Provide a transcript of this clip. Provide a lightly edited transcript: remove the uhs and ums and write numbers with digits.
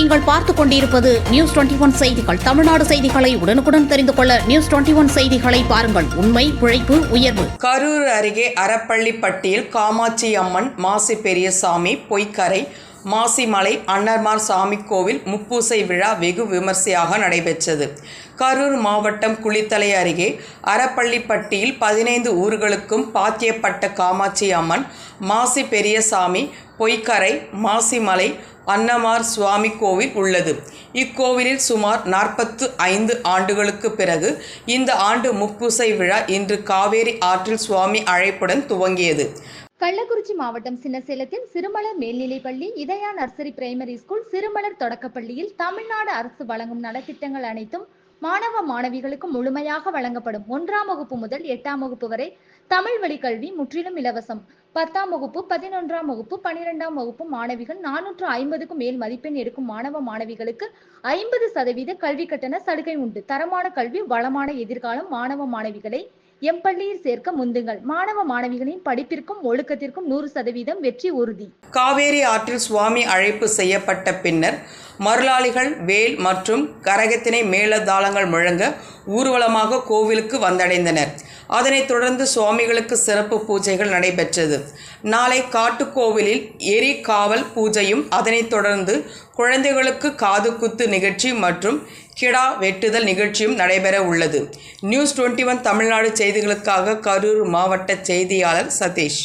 நீங்கள் பார்த்துக் கொண்டிருப்பது நியூஸ் 21 செய்திகள். தமிழ்நாடு செய்திகளை உடனுக்குடன் தெரிந்து கொள்ள நியூஸ் 21 செய்திகளை பாருங்கள். உண்மை, உழைப்பு, உயர்வு. கரூர் அருகே அரப்பள்ளிப்பட்டியில் காமாட்சி அம்மன், மாசி பெரியசாமி, பொய்க்கரை, மாசிமலை அன்னர்மார் சாமி கோவில் முப்பூசை விழா வெகு விமர்சையாக நடைபெற்றது. கரூர் மாவட்டம் குளித்தலை அருகே அரப்பள்ளிப்பட்டியில் 15 ஊர்களுக்கும் பாத்தியப்பட்ட காமாட்சி அம்மன், மாசி பெரியசாமி, பொய்க்கரை, மாசிமலை அன்னமார் சுவாமி கோவில் உள்ளது. இக்கோவிலில் சுமார் 45 ஆண்டுகளுக்கு பிறகு இந்த ஆண்டு முப்பூசை விழா இன்று காவேரி ஆற்றில் சுவாமி அழைப்புடன் துவங்கியது. கள்ளக்குறிச்சி மாவட்டம் சின்னசேலத்தில் சிறுமலர் மேல்நிலைப்பள்ளி, இதயா நர்சரி பிரைமரி ஸ்கூல், சிறுமலர் தொடக்கப்பள்ளியில் தமிழ்நாடு அரசு வழங்கும் நலத்திட்டங்கள் அனைத்தும் மாணவ மாணவிகளுக்கு முழுமையாக வழங்கப்படும். 1ஆம் வகுப்பு முதல் 8ஆம் வகுப்பு வரை தமிழ் வழி கல்வி முற்றிலும் இலவசம். 10ஆம் வகுப்பு, 11ஆம் வகுப்பு, 12ஆம் வகுப்பு மாணவிகள் 450க்கும் மேல் மதிப்பெண் எடுக்கும் மாணவ மாணவிகளுக்கு 50% கல்வி கட்டண சலுகை உண்டு. தரமான கல்வி, வளமான எதிர்காலம். மாணவ மாணவிகளை எம்பள்ளியில் சேர்க்க முந்துங்கள். மாணவ மாணவிகளின் படிப்பிற்கும் ஒழுக்கத்திற்கும் 100% வெற்றி உறுதி. காவேரி ஆற்றில் சுவாமி அழைப்பு செய்யப்பட்ட பின்னர் மருளாளிகள் வேல் மற்றும் கரகத்தினை மேளதாளங்கள் முழங்க ஊர்வலமாக கோவிலுக்கு வந்தடைந்தனர். அதனைத் தொடர்ந்து சுவாமிகளுக்கு சிறப்பு பூஜைகள் நடைபெற்றது. நாளை காட்டுக்கோவிலில் எரி காவல் பூஜையும், அதனைத் தொடர்ந்து குழந்தைகளுக்கு காது குத்து நிகழ்ச்சி மற்றும் கிடா வெட்டுதல் நிகழ்ச்சியும் நடைபெற உள்ளது. நியூஸ் 21 தமிழ்நாடு செய்திகளுக்காக கரூர் மாவட்ட செய்தியாளர் சதீஷ்.